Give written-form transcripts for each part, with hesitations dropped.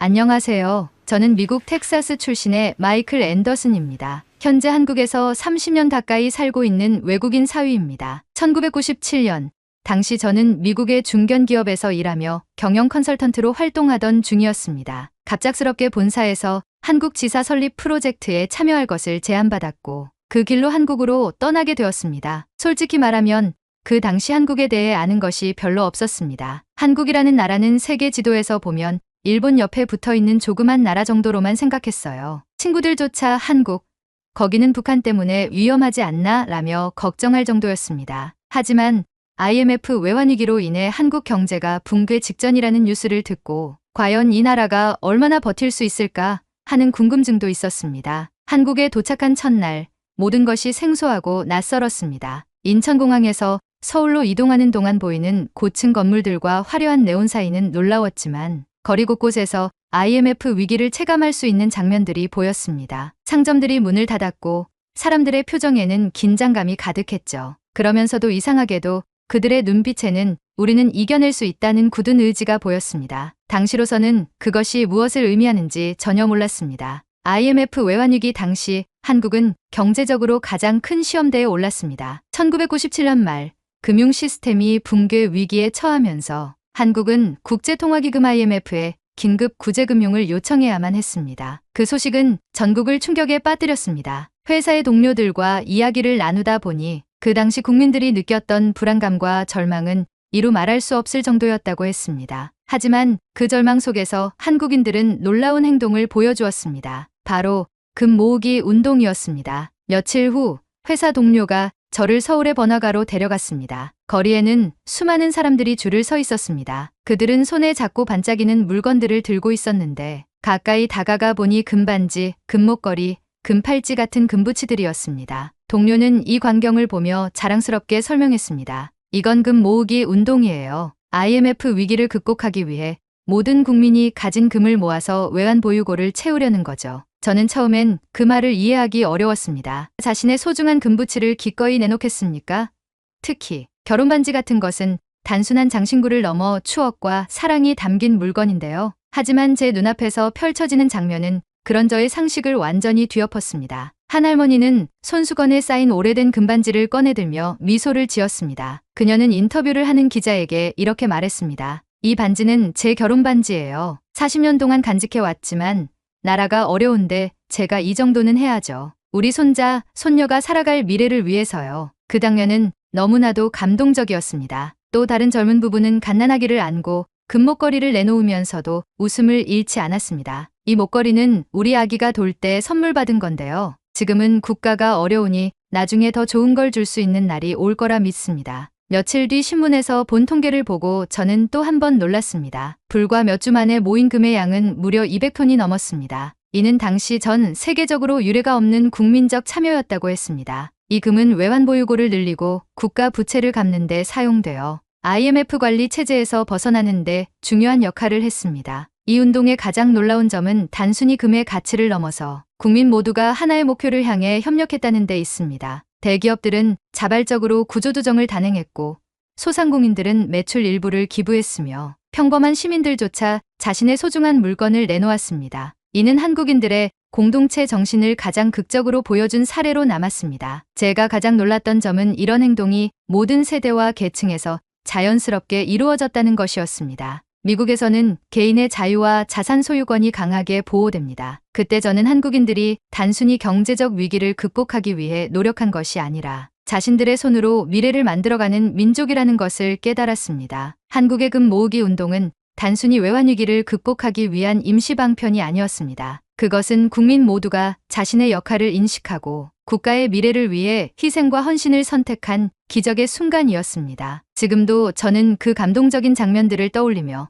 안녕하세요. 저는 미국 텍사스 출신의 마이클 앤더슨입니다. 현재 한국에서 30년 가까이 살고 있는 외국인 사위입니다. 1997년, 당시 저는 미국의 중견기업에서 일하며 경영 컨설턴트로 활동하던 중이었습니다. 갑작스럽게 본사에서 한국 지사 설립 프로젝트에 참여할 것을 제안받았고 그 길로 한국으로 떠나게 되었습니다. 솔직히 말하면 그 당시 한국에 대해 아는 것이 별로 없었습니다. 한국이라는 나라는 세계 지도에서 보면 일본 옆에 붙어있는 조그만 나라 정도로만 생각했어요. 친구들조차 한국, 거기는 북한 때문에 위험하지 않나 라며 걱정할 정도였습니다. 하지만 IMF 외환위기로 인해 한국 경제가 붕괴 직전이라는 뉴스를 듣고 과연 이 나라가 얼마나 버틸 수 있을까 하는 궁금증도 있었습니다. 한국에 도착한 첫날 모든 것이 생소하고 낯설었습니다. 인천공항에서 서울로 이동하는 동안 보이는 고층 건물들과 화려한 네온사인은 놀라웠지만 거리 곳곳에서 IMF 위기를 체감할 수 있는 장면들이 보였습니다. 상점들이 문을 닫았고 사람들의 표정에는 긴장감이 가득했죠. 그러면서도 이상하게도 그들의 눈빛에는 우리는 이겨낼 수 있다는 굳은 의지가 보였습니다. 당시로서는 그것이 무엇을 의미하는지 전혀 몰랐습니다. IMF 외환위기 당시 한국은 경제적으로 가장 큰 시험대에 올랐습니다. 1997년 말 금융 시스템이 붕괴 위기에 처하면서 한국은 국제통화기금 IMF에 긴급 구제금융을 요청해야만 했습니다. 그 소식은 전국을 충격에 빠뜨렸습니다. 회사의 동료들과 이야기를 나누다 보니 그 당시 국민들이 느꼈던 불안감과 절망은 이루 말할 수 없을 정도였다고 했습니다. 하지만 그 절망 속에서 한국인들은 놀라운 행동을 보여주었습니다. 바로 금 모으기 운동이었습니다. 며칠 후 회사 동료가 저를 서울의 번화가로 데려갔습니다. 거리에는 수많은 사람들이 줄을 서 있었습니다. 그들은 손에 작고 반짝이는 물건들을 들고 있었는데 가까이 다가가 보니 금반지, 금목걸이, 금팔찌 같은 금부치들이었습니다. 동료는 이 광경을 보며 자랑스럽게 설명했습니다. 이건 금 모으기 운동이에요. IMF 위기를 극복하기 위해 모든 국민이 가진 금을 모아서 외환 보유고를 채우려는 거죠. 저는 처음엔 그 말을 이해하기 어려웠습니다. 자신의 소중한 금부치를 기꺼이 내놓겠습니까? 특히 결혼반지 같은 것은 단순한 장신구를 넘어 추억과 사랑이 담긴 물건인데요. 하지만 제 눈앞에서 펼쳐지는 장면은 그런 저의 상식을 완전히 뒤엎었습니다. 한 할머니는 손수건에 쌓인 오래된 금반지를 꺼내들며 미소를 지었습니다. 그녀는 인터뷰를 하는 기자에게 이렇게 말했습니다. 이 반지는 제 결혼반지예요. 40년 동안 간직해왔지만 나라가 어려운데 제가 이 정도는 해야죠. 우리 손자, 손녀가 살아갈 미래를 위해서요. 그 장면은 너무나도 감동적이었습니다. 또 다른 젊은 부부는 갓난아기를 안고 금목걸이를 내놓으면서도 웃음을 잃지 않았습니다. 이 목걸이는 우리 아기가 돌 때 선물 받은 건데요. 지금은 국가가 어려우니 나중에 더 좋은 걸 줄 수 있는 날이 올 거라 믿습니다. 며칠 뒤 신문에서 본 통계를 보고 저는 또 한 번 놀랐습니다. 불과 몇 주 만에 모인 금의 양은 무려 200톤이 넘었습니다. 이는 당시 전 세계적으로 유례가 없는 국민적 참여였다고 했습니다. 이 금은 외환 보유고를 늘리고 국가 부채를 갚는 데 사용되어 IMF 관리 체제에서 벗어나는 데 중요한 역할을 했습니다. 이 운동의 가장 놀라운 점은 단순히 금의 가치를 넘어서 국민 모두가 하나의 목표를 향해 협력했다는 데 있습니다. 대기업들은 자발적으로 구조조정을 단행했고 소상공인들은 매출 일부를 기부했으며 평범한 시민들조차 자신의 소중한 물건을 내놓았습니다. 이는 한국인들의 공동체 정신을 가장 극적으로 보여준 사례로 남았습니다. 제가 가장 놀랐던 점은 이런 행동이 모든 세대와 계층에서 자연스럽게 이루어졌다는 것이었습니다. 미국에서는 개인의 자유와 자산 소유권이 강하게 보호됩니다. 그때 저는 한국인들이 단순히 경제적 위기를 극복하기 위해 노력한 것이 아니라 자신들의 손으로 미래를 만들어가는 민족이라는 것을 깨달았습니다. 한국의 금 모으기 운동은 단순히 외환위기를 극복하기 위한 임시방편이 아니었습니다. 그것은 국민 모두가 자신의 역할을 인식하고 국가의 미래를 위해 희생과 헌신을 선택한 기적의 순간이었습니다. 지금도 저는 그 감동적인 장면들을 떠올리며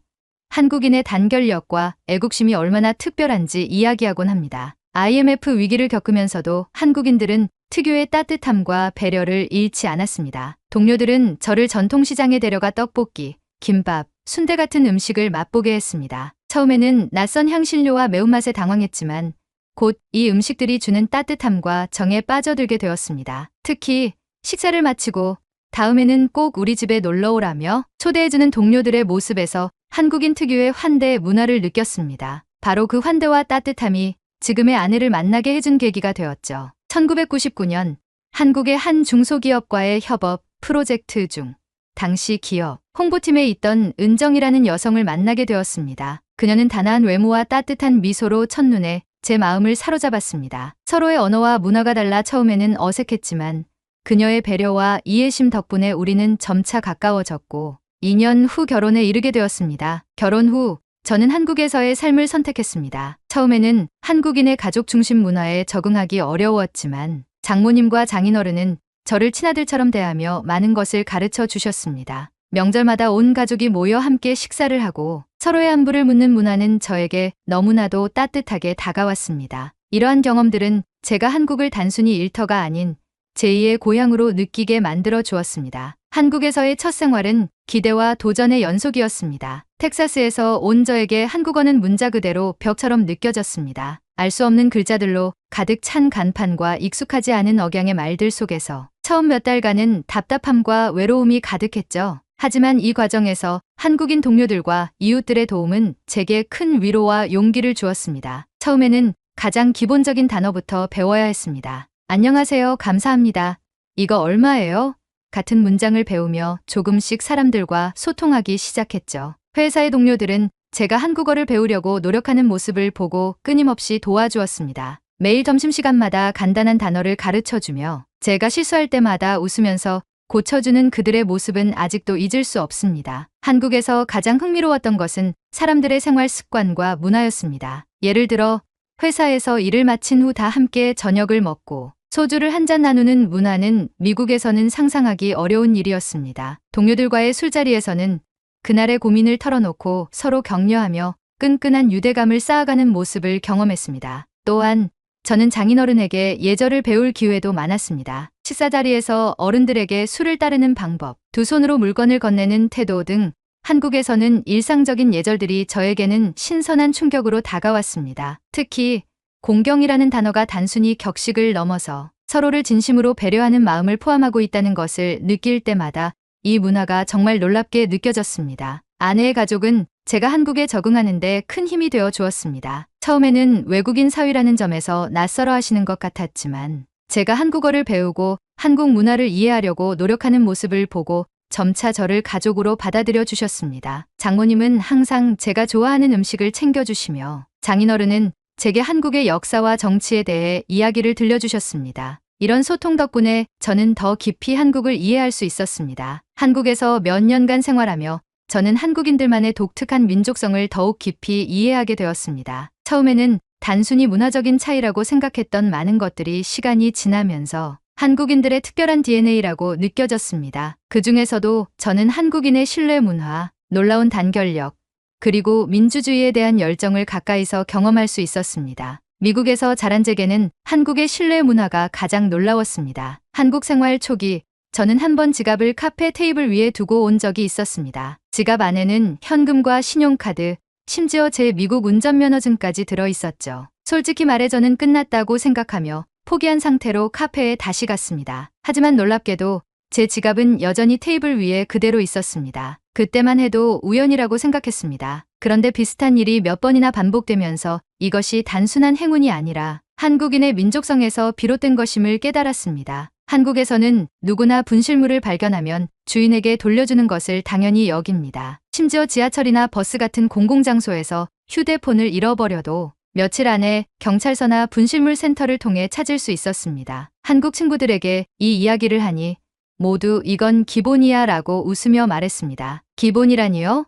한국인의 단결력과 애국심이 얼마나 특별한지 이야기하곤 합니다. IMF 위기를 겪으면서도 한국인들은 특유의 따뜻함과 배려를 잃지 않았습니다. 동료들은 저를 전통시장에 데려가 떡볶이, 김밥, 순대 같은 음식을 맛보게 했습니다. 처음에는 낯선 향신료와 매운맛에 당황했지만 곧 이 음식들이 주는 따뜻함과 정에 빠져들게 되었습니다. 특히 식사를 마치고 다음에는 꼭 우리 집에 놀러 오라며 초대해주는 동료들의 모습에서 한국인 특유의 환대 문화를 느꼈습니다. 바로 그 환대와 따뜻함이 지금의 아내를 만나게 해준 계기가 되었죠. 1999년 한국의 한 중소기업과의 협업 프로젝트 중 당시 기업 홍보팀에 있던 은정이라는 여성을 만나게 되었습니다. 그녀는 단아한 외모와 따뜻한 미소로 첫눈에 제 마음을 사로잡았습니다. 서로의 언어와 문화가 달라 처음에는 어색했지만 그녀의 배려와 이해심 덕분에 우리는 점차 가까워졌고 2년 후 결혼에 이르게 되었습니다. 결혼 후 저는 한국에서의 삶을 선택했습니다. 처음에는 한국인의 가족 중심 문화에 적응하기 어려웠지만 장모님과 장인어른은 저를 친아들처럼 대하며 많은 것을 가르쳐 주셨습니다. 명절마다 온 가족이 모여 함께 식사를 하고 서로의 안부를 묻는 문화는 저에게 너무나도 따뜻하게 다가왔습니다. 이러한 경험들은 제가 한국을 단순히 일터가 아닌 제2의 고향으로 느끼게 만들어 주었습니다. 한국에서의 첫 생활은 기대와 도전의 연속이었습니다. 텍사스에서 온 저에게 한국어는 문자 그대로 벽처럼 느껴졌습니다. 알 수 없는 글자들로 가득 찬 간판과 익숙하지 않은 억양의 말들 속에서 처음 몇 달간은 답답함과 외로움이 가득했죠. 하지만 이 과정에서 한국인 동료들과 이웃들의 도움은 제게 큰 위로와 용기를 주었습니다. 처음에는 가장 기본적인 단어부터 배워야 했습니다. 안녕하세요, 감사합니다. 이거 얼마예요? 같은 문장을 배우며 조금씩 사람들과 소통하기 시작했죠. 회사의 동료들은 제가 한국어를 배우려고 노력하는 모습을 보고 끊임없이 도와주었습니다. 매일 점심시간마다 간단한 단어를 가르쳐주며 제가 실수할 때마다 웃으면서 고쳐주는 그들의 모습은 아직도 잊을 수 없습니다. 한국에서 가장 흥미로웠던 것은 사람들의 생활 습관과 문화였습니다. 예를 들어 회사에서 일을 마친 후 다 함께 저녁을 먹고 소주를 한 잔 나누는 문화는 미국에서는 상상하기 어려운 일이었습니다. 동료들과의 술자리에서는 그날의 고민을 털어놓고 서로 격려하며 끈끈한 유대감을 쌓아가는 모습을 경험했습니다. 또한 저는 장인어른에게 예절을 배울 기회도 많았습니다. 식사 자리에서 어른들에게 술을 따르는 방법, 두 손으로 물건을 건네는 태도 등 한국에서는 일상적인 예절들이 저에게는 신선한 충격으로 다가왔습니다. 특히 공경이라는 단어가 단순히 격식을 넘어서 서로를 진심으로 배려하는 마음을 포함하고 있다는 것을 느낄 때마다 이 문화가 정말 놀랍게 느껴졌습니다. 아내의 가족은 제가 한국에 적응하는데 큰 힘이 되어 주었습니다. 처음에는 외국인 사위라는 점에서 낯설어 하시는 것 같았지만 제가 한국어를 배우고 한국 문화를 이해하려고 노력하는 모습을 보고 점차 저를 가족으로 받아들여 주셨습니다. 장모님은 항상 제가 좋아하는 음식을 챙겨주시며 장인어른은 제게 한국의 역사와 정치에 대해 이야기를 들려주셨습니다. 이런 소통 덕분에 저는 더 깊이 한국을 이해할 수 있었습니다. 한국에서 몇 년간 생활하며 저는 한국인들만의 독특한 민족성을 더욱 깊이 이해하게 되었습니다. 처음에는 단순히 문화적인 차이라고 생각했던 많은 것들이 시간이 지나면서 한국인들의 특별한 DNA라고 느껴졌습니다. 그 중에서도 저는 한국인의 신뢰 문화, 놀라운 단결력, 그리고 민주주의에 대한 열정을 가까이서 경험할 수 있었습니다. 미국에서 자란 제게는 한국의 신뢰 문화가 가장 놀라웠습니다. 한국 생활 초기 저는 한 번 지갑을 카페 테이블 위에 두고 온 적이 있었습니다. 지갑 안에는 현금과 신용카드, 심지어 제 미국 운전면허증까지 들어 있었죠. 솔직히 말해 저는 끝났다고 생각하며 포기한 상태로 카페에 다시 갔습니다. 하지만 놀랍게도 제 지갑은 여전히 테이블 위에 그대로 있었습니다. 그때만 해도 우연이라고 생각했습니다. 그런데 비슷한 일이 몇 번이나 반복되면서 이것이 단순한 행운이 아니라 한국인의 민족성에서 비롯된 것임을 깨달았습니다. 한국에서는 누구나 분실물을 발견하면 주인에게 돌려주는 것을 당연히 여깁니다. 심지어 지하철이나 버스 같은 공공장소에서 휴대폰을 잃어버려도 며칠 안에 경찰서나 분실물 센터를 통해 찾을 수 있었습니다. 한국 친구들에게 이 이야기를 하니 모두 이건 기본이야 라고 웃으며 말했습니다. 기본이라니요?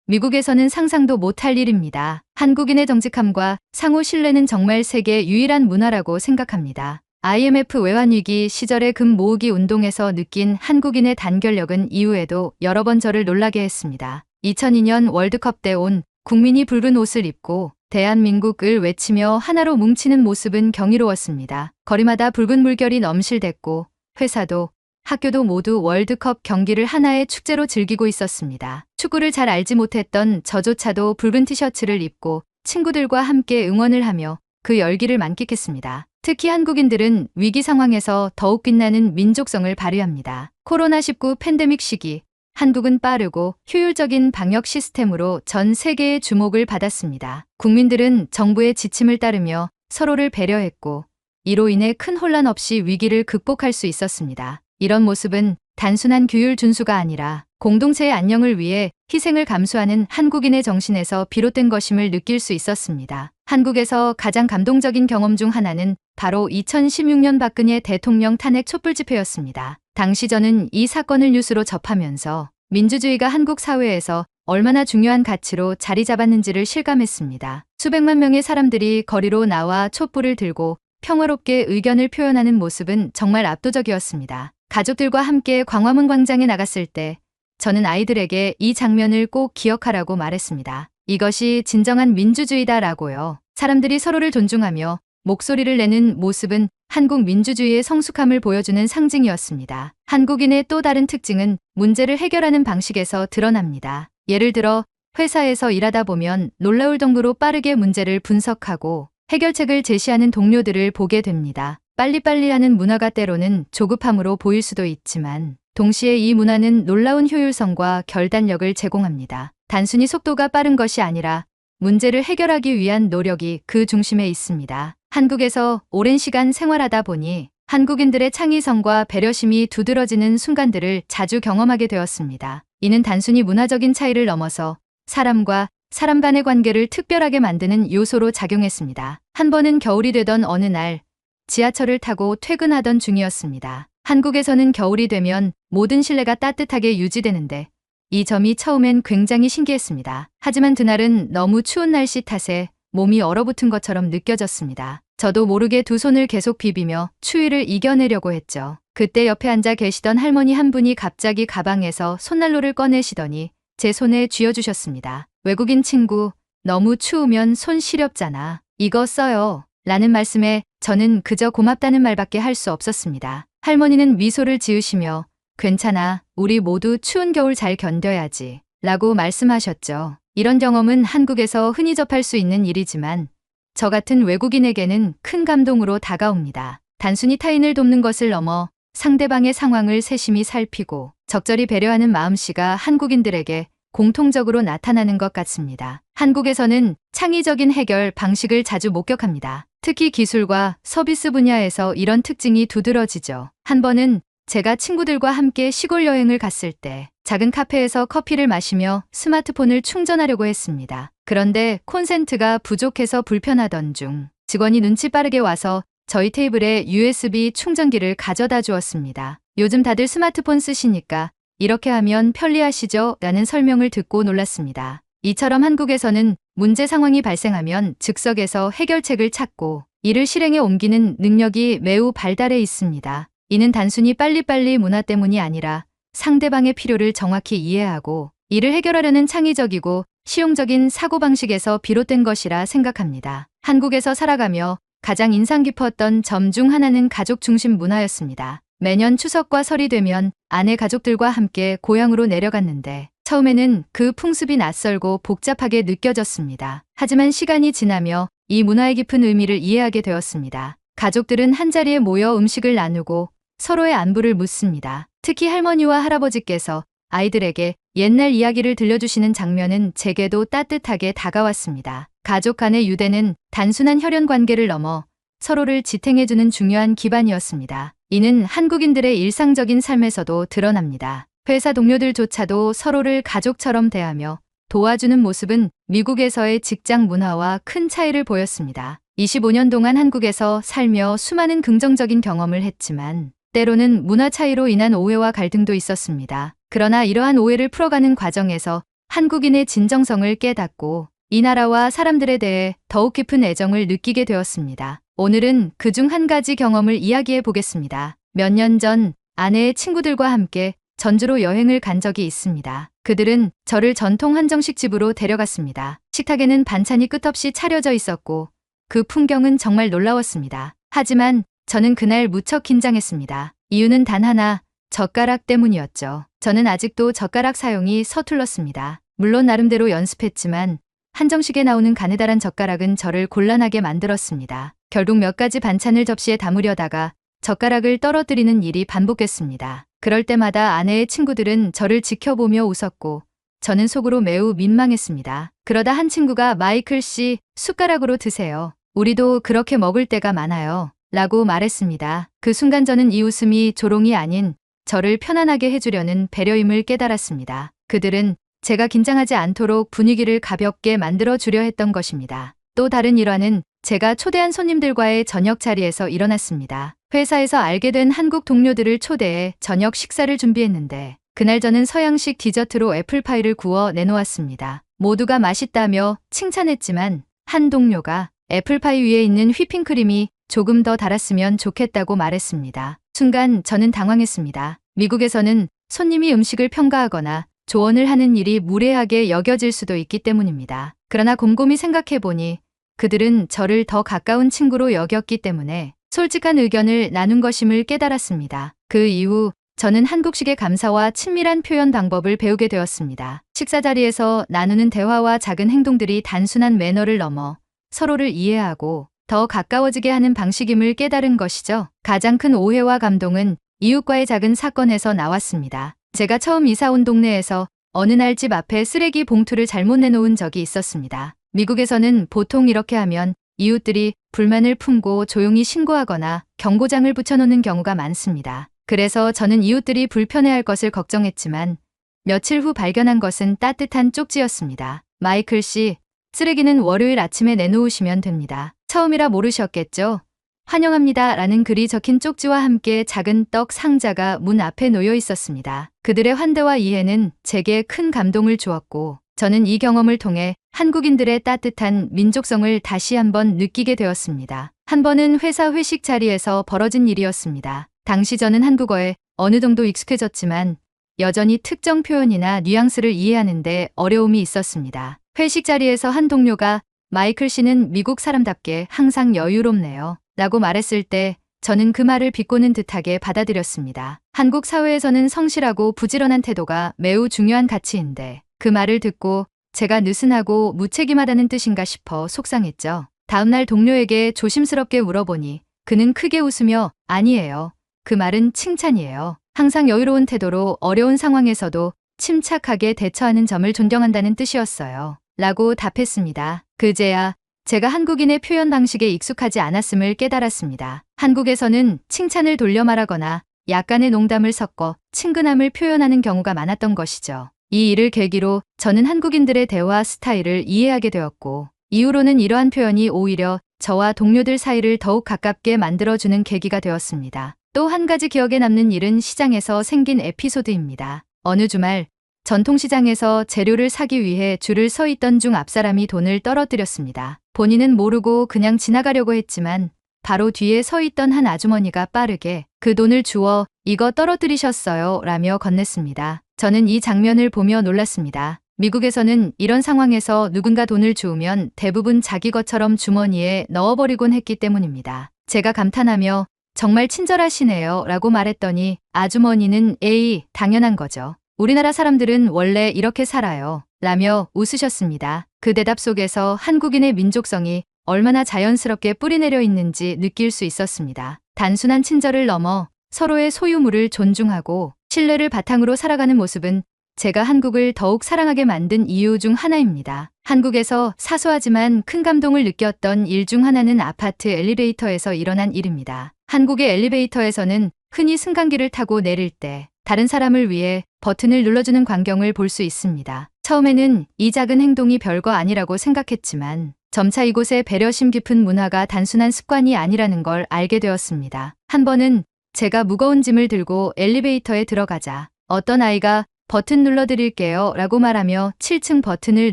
미국에서는 상상도 못할 일입니다. 한국인의 정직함과 상호 신뢰는 정말 세계 유일한 문화라고 생각합니다. IMF 외환위기 시절의 금 모으기 운동에서 느낀 한국인의 단결력은 이후에도 여러 번 저를 놀라게 했습니다. 2002년 월드컵 때 온 국민이 붉은 옷을 입고 대한민국을 외치며 하나로 뭉치는 모습은 경이로웠습니다. 거리마다 붉은 물결이 넘실댔고 회사도 학교도 모두 월드컵 경기를 하나의 축제로 즐기고 있었습니다. 축구를 잘 알지 못했던 저조차도 붉은 티셔츠를 입고 친구들과 함께 응원을 하며 그 열기를 만끽했습니다. 특히 한국인들은 위기 상황에서 더욱 빛나는 민족성을 발휘합니다. 코로나19 팬데믹 시기 한국은 빠르고 효율적인 방역 시스템으로 전 세계의 주목을 받았습니다. 국민들은 정부의 지침을 따르며 서로를 배려했고 이로 인해 큰 혼란 없이 위기를 극복할 수 있었습니다. 이런 모습은 단순한 규율 준수가 아니라 공동체의 안녕을 위해 희생을 감수하는 한국인의 정신에서 비롯된 것임을 느낄 수 있었습니다. 한국에서 가장 감동적인 경험 중 하나는 바로 2016년 박근혜 대통령 탄핵 촛불 집회였습니다. 당시 저는 이 사건을 뉴스로 접하면서 민주주의가 한국 사회에서 얼마나 중요한 가치로 자리 잡았는지를 실감했습니다. 수백만 명의 사람들이 거리로 나와 촛불을 들고 평화롭게 의견을 표현하는 모습은 정말 압도적이었습니다. 가족들과 함께 광화문 광장에 나갔을 때 저는 아이들에게 이 장면을 꼭 기억하라고 말했습니다. 이것이 진정한 민주주의다라고요. 사람들이 서로를 존중하며 목소리를 내는 모습은 한국 민주주의의 성숙함을 보여주는 상징이었습니다. 한국인의 또 다른 특징은 문제를 해결하는 방식에서 드러납니다. 예를 들어 회사에서 일하다 보면 놀라울 정도로 빠르게 문제를 분석하고 해결책을 제시하는 동료들을 보게 됩니다. 빨리빨리 하는 문화가 때로는 조급함으로 보일 수도 있지만 동시에 이 문화는 놀라운 효율성과 결단력을 제공합니다. 단순히 속도가 빠른 것이 아니라 문제를 해결하기 위한 노력이 그 중심에 있습니다. 한국에서 오랜 시간 생활하다 보니 한국인들의 창의성과 배려심이 두드러지는 순간들을 자주 경험하게 되었습니다. 이는 단순히 문화적인 차이를 넘어서 사람과 사람 간의 관계를 특별하게 만드는 요소로 작용했습니다. 한 번은 겨울이 되던 어느 날 지하철을 타고 퇴근하던 중이었습니다. 한국에서는 겨울이 되면 모든 실내가 따뜻하게 유지되는데 이 점이 처음엔 굉장히 신기했습니다. 하지만 그날은 너무 추운 날씨 탓에 몸이 얼어붙은 것처럼 느껴졌습니다. 저도 모르게 두 손을 계속 비비며 추위를 이겨내려고 했죠. 그때 옆에 앉아 계시던 할머니 한 분이 갑자기 가방에서 손난로를 꺼내시더니 제 손에 쥐어주셨습니다. 외국인 친구, 너무 추우면 손 시렵잖아. 이거 써요. 라는 말씀에 저는 그저 고맙다는 말밖에 할 수 없었습니다. 할머니는 미소를 지으시며 괜찮아, 우리 모두 추운 겨울 잘 견뎌야지 라고 말씀하셨죠. 이런 경험은 한국에서 흔히 접할 수 있는 일이지만 저 같은 외국인에게는 큰 감동으로 다가옵니다. 단순히 타인을 돕는 것을 넘어 상대방의 상황을 세심히 살피고 적절히 배려하는 마음씨가 한국인들에게 공통적으로 나타나는 것 같습니다. 한국에서는 창의적인 해결 방식을 자주 목격합니다. 특히 기술과 서비스 분야에서 이런 특징이 두드러지죠. 한 번은 제가 친구들과 함께 시골 여행을 갔을 때 작은 카페에서 커피를 마시며 스마트폰을 충전하려고 했습니다. 그런데 콘센트가 부족해서 불편하던 중 직원이 눈치 빠르게 와서 저희 테이블에 USB 충전기를 가져다 주었습니다. 요즘 다들 스마트폰 쓰시니까 이렇게 하면 편리하시죠? 라는 설명을 듣고 놀랐습니다. 이처럼 한국에서는 문제 상황이 발생하면 즉석에서 해결책을 찾고 이를 실행에 옮기는 능력이 매우 발달해 있습니다. 이는 단순히 빨리빨리 문화 때문이 아니라 상대방의 필요를 정확히 이해하고 이를 해결하려는 창의적이고 실용적인 사고방식에서 비롯된 것이라 생각합니다. 한국에서 살아가며 가장 인상 깊었던 점 중 하나는 가족 중심 문화였습니다. 매년 추석과 설이 되면 아내 가족들과 함께 고향으로 내려갔는데 처음에는 그 풍습이 낯설고 복잡하게 느껴졌습니다. 하지만 시간이 지나며 이 문화의 깊은 의미를 이해하게 되었습니다. 가족들은 한자리에 모여 음식을 나누고 서로의 안부를 묻습니다. 특히 할머니와 할아버지께서 아이들에게 옛날 이야기를 들려주시는 장면은 제게도 따뜻하게 다가왔습니다. 가족 간의 유대는 단순한 혈연 관계를 넘어 서로를 지탱해주는 중요한 기반이었습니다. 이는 한국인들의 일상적인 삶에서도 드러납니다. 회사 동료들조차도 서로를 가족처럼 대하며 도와주는 모습은 미국에서의 직장 문화와 큰 차이를 보였습니다. 25년 동안 한국에서 살며 수많은 긍정적인 경험을 했지만 때로는 문화 차이로 인한 오해와 갈등도 있었습니다. 그러나 이러한 오해를 풀어가는 과정에서 한국인의 진정성을 깨닫고 이 나라와 사람들에 대해 더욱 깊은 애정을 느끼게 되었습니다. 오늘은 그중 한 가지 경험을 이야기해 보겠습니다. 몇 년 전 아내의 친구들과 함께 전주로 여행을 간 적이 있습니다. 그들은 저를 전통 한정식 집으로 데려갔습니다. 식탁에는 반찬이 끝없이 차려져 있었고 그 풍경은 정말 놀라웠습니다. 하지만 저는 그날 무척 긴장했습니다. 이유는 단 하나, 젓가락 때문이었죠. 저는 아직도 젓가락 사용이 서툴렀습니다. 물론 나름대로 연습했지만 한정식에 나오는 가느다란 젓가락은 저를 곤란하게 만들었습니다. 결국 몇 가지 반찬을 접시에 담으려다가 젓가락을 떨어뜨리는 일이 반복됐습니다. 그럴 때마다 아내의 친구들은 저를 지켜보며 웃었고 저는 속으로 매우 민망했습니다. 그러다 한 친구가 마이클 씨, 숟가락으로 드세요. 우리도 그렇게 먹을 때가 많아요. 라고 말했습니다. 그 순간 저는 이 웃음이 조롱이 아닌 저를 편안하게 해주려는 배려임을 깨달았습니다. 그들은 제가 긴장하지 않도록 분위기를 가볍게 만들어주려 했던 것입니다. 또 다른 일화는 제가 초대한 손님들과의 저녁 자리에서 일어났습니다. 회사에서 알게 된 한국 동료들을 초대해 저녁 식사를 준비했는데 그날 저는 서양식 디저트로 애플파이를 구워 내놓았습니다. 모두가 맛있다며 칭찬했지만 한 동료가 애플파이 위에 있는 휘핑크림이 조금 더 달았으면 좋겠다고 말했습니다. 순간 저는 당황했습니다. 미국에서는 손님이 음식을 평가하거나 조언을 하는 일이 무례하게 여겨질 수도 있기 때문입니다. 그러나 곰곰이 생각해보니 그들은 저를 더 가까운 친구로 여겼기 때문에 솔직한 의견을 나눈 것임을 깨달았습니다. 그 이후 저는 한국식의 감사와 친밀한 표현 방법을 배우게 되었습니다. 식사 자리에서 나누는 대화와 작은 행동들이 단순한 매너를 넘어 서로를 이해하고 더 가까워지게 하는 방식임을 깨달은 것이죠. 가장 큰 오해와 감동은 이웃과의 작은 사건에서 나왔습니다. 제가 처음 이사 온 동네에서 어느 날 집 앞에 쓰레기 봉투를 잘못 내놓은 적이 있었습니다. 미국에서는 보통 이렇게 하면 이웃들이 불만을 품고 조용히 신고하거나 경고장을 붙여놓는 경우가 많습니다. 그래서 저는 이웃들이 불편해할 것을 걱정했지만 며칠 후 발견한 것은 따뜻한 쪽지였습니다. 마이클 씨, 쓰레기는 월요일 아침에 내놓으시면 됩니다. 처음이라 모르셨겠죠? 환영합니다 라는 글이 적힌 쪽지와 함께 작은 떡 상자가 문 앞에 놓여 있었습니다. 그들의 환대와 이해는 제게 큰 감동을 주었고 저는 이 경험을 통해 한국인들의 따뜻한 민족성을 다시 한번 느끼게 되었습니다. 한 번은 회사 회식 자리에서 벌어진 일이었습니다. 당시 저는 한국어에 어느 정도 익숙해졌지만 여전히 특정 표현이나 뉘앙스를 이해하는데 어려움이 있었습니다. 회식 자리에서 한 동료가 마이클 씨는 미국 사람답게 항상 여유롭네요. 라고 말했을 때 저는 그 말을 비꼬는 듯하게 받아들였습니다. 한국 사회에서는 성실하고 부지런한 태도가 매우 중요한 가치인데 그 말을 듣고 제가 느슨하고 무책임하다는 뜻인가 싶어 속상했죠. 다음날 동료에게 조심스럽게 물어보니 그는 크게 웃으며 아니에요. 그 말은 칭찬이에요. 항상 여유로운 태도로 어려운 상황에서도 침착하게 대처하는 점을 존경한다는 뜻이었어요. 라고 답했습니다. 그제야 제가 한국인의 표현 방식에 익숙하지 않았음을 깨달았습니다. 한국에서는 칭찬을 돌려 말하거나 약간의 농담을 섞어 친근함을 표현하는 경우가 많았던 것이죠. 이 일을 계기로 저는 한국인들의 대화 스타일을 이해하게 되었고 이후로는 이러한 표현이 오히려 저와 동료들 사이를 더욱 가깝게 만들어주는 계기가 되었습니다. 또 한 가지 기억에 남는 일은 시장에서 생긴 에피소드입니다. 어느 주말 전통시장에서 재료를 사기 위해 줄을 서 있던 중 앞사람이 돈을 떨어뜨렸습니다. 본인은 모르고 그냥 지나가려고 했지만 바로 뒤에 서 있던 한 아주머니가 빠르게 그 돈을 주워 이거 떨어뜨리셨어요 라며 건넸습니다. 저는 이 장면을 보며 놀랐습니다. 미국에서는 이런 상황에서 누군가 돈을 주우면 대부분 자기 것처럼 주머니에 넣어버리곤 했기 때문입니다. 제가 감탄하며 정말 친절하시네요 라고 말했더니 아주머니는 에이, 당연한 거죠. 우리나라 사람들은 원래 이렇게 살아요. 라며 웃으셨습니다. 그 대답 속에서 한국인의 민족성이 얼마나 자연스럽게 뿌리내려 있는지 느낄 수 있었습니다. 단순한 친절을 넘어 서로의 소유물을 존중하고 신뢰를 바탕으로 살아가는 모습은 제가 한국을 더욱 사랑하게 만든 이유 중 하나입니다. 한국에서 사소하지만 큰 감동을 느꼈던 일 중 하나는 아파트 엘리베이터에서 일어난 일입니다. 한국의 엘리베이터에서는 흔히 승강기를 타고 내릴 때 다른 사람을 위해 버튼을 눌러주는 광경을 볼 수 있습니다. 처음에는 이 작은 행동이 별거 아니라고 생각했지만 점차 이곳의 배려심 깊은 문화가 단순한 습관이 아니라는 걸 알게 되었습니다. 한 번은 제가 무거운 짐을 들고 엘리베이터에 들어가자 어떤 아이가 버튼 눌러드릴게요 라고 말하며 7층 버튼을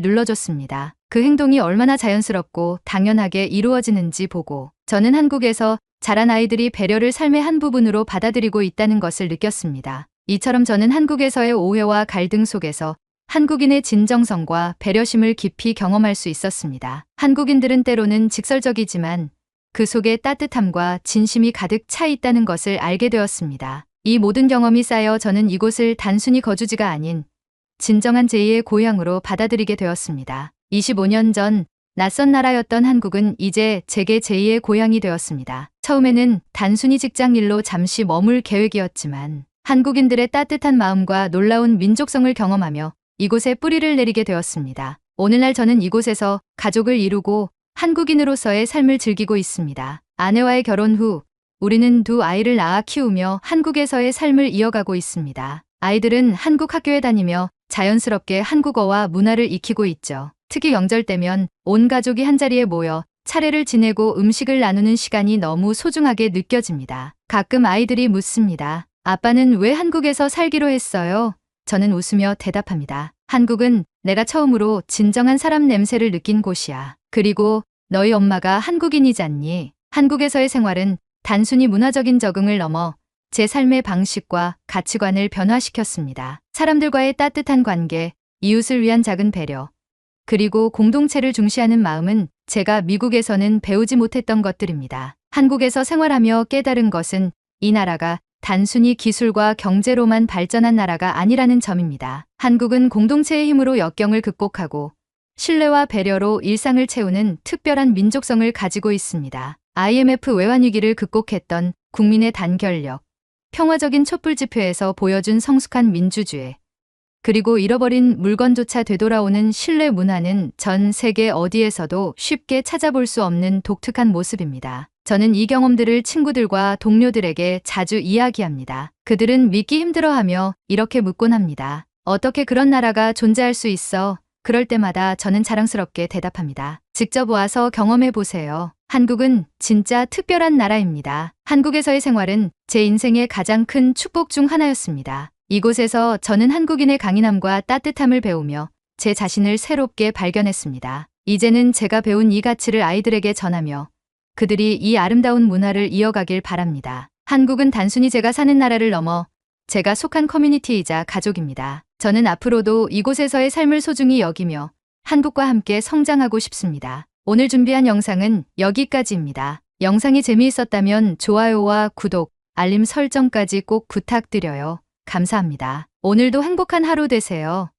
눌러줬습니다. 그 행동이 얼마나 자연스럽고 당연하게 이루어지는지 보고 저는 한국에서 자란 아이들이 배려를 삶의 한 부분으로 받아들이고 있다는 것을 느꼈습니다. 이처럼 저는 한국에서의 오해와 갈등 속에서 한국인의 진정성과 배려심을 깊이 경험할 수 있었습니다. 한국인들은 때로는 직설적이지만 그 속에 따뜻함과 진심이 가득 차 있다는 것을 알게 되었습니다. 이 모든 경험이 쌓여 저는 이곳을 단순히 거주지가 아닌 진정한 제2의 고향으로 받아들이게 되었습니다. 25년 전 낯선 나라였던 한국은 이제 제게 제2의 고향이 되었습니다. 처음에는 단순히 직장 일로 잠시 머물 계획이었지만 한국인들의 따뜻한 마음과 놀라운 민족성을 경험하며 이곳에 뿌리를 내리게 되었습니다. 오늘날 저는 이곳에서 가족을 이루고 한국인으로서의 삶을 즐기고 있습니다. 아내와의 결혼 후 우리는 두 아이를 낳아 키우며 한국에서의 삶을 이어가고 있습니다. 아이들은 한국 학교에 다니며 자연스럽게 한국어와 문화를 익히고 있죠. 특히 명절 때면 온 가족이 한자리에 모여 차례를 지내고 음식을 나누는 시간이 너무 소중하게 느껴집니다. 가끔 아이들이 묻습니다. 아빠는 왜 한국에서 살기로 했어요? 저는 웃으며 대답합니다. 한국은 내가 처음으로 진정한 사람 냄새를 느낀 곳이야. 그리고 너희 엄마가 한국인이잖니. 한국에서의 생활은 단순히 문화적인 적응을 넘어 제 삶의 방식과 가치관을 변화시켰습니다. 사람들과의 따뜻한 관계, 이웃을 위한 작은 배려, 그리고 공동체를 중시하는 마음은 제가 미국에서는 배우지 못했던 것들입니다. 한국에서 생활하며 깨달은 것은 이 나라가 단순히 기술과 경제로만 발전한 나라가 아니라는 점입니다. 한국은 공동체의 힘으로 역경을 극복하고 신뢰와 배려로 일상을 채우는 특별한 민족성을 가지고 있습니다. IMF 외환위기를 극복했던 국민의 단결력, 평화적인 촛불 집회에서 보여준 성숙한 민주주의, 그리고 잃어버린 물건조차 되돌아오는 신뢰 문화는 전 세계 어디에서도 쉽게 찾아볼 수 없는 독특한 모습입니다. 저는 이 경험들을 친구들과 동료들에게 자주 이야기합니다. 그들은 믿기 힘들어하며 이렇게 묻곤 합니다. 어떻게 그런 나라가 존재할 수 있어? 그럴 때마다 저는 자랑스럽게 대답합니다. 직접 와서 경험해 보세요. 한국은 진짜 특별한 나라입니다. 한국에서의 생활은 제 인생의 가장 큰 축복 중 하나였습니다. 이곳에서 저는 한국인의 강인함과 따뜻함을 배우며 제 자신을 새롭게 발견했습니다. 이제는 제가 배운 이 가치를 아이들에게 전하며 그들이 이 아름다운 문화를 이어가길 바랍니다. 한국은 단순히 제가 사는 나라를 넘어 제가 속한 커뮤니티이자 가족입니다. 저는 앞으로도 이곳에서의 삶을 소중히 여기며 한국과 함께 성장하고 싶습니다. 오늘 준비한 영상은 여기까지입니다. 영상이 재미있었다면 좋아요와 구독, 알림 설정까지 꼭 부탁드려요. 감사합니다. 오늘도 행복한 하루 되세요.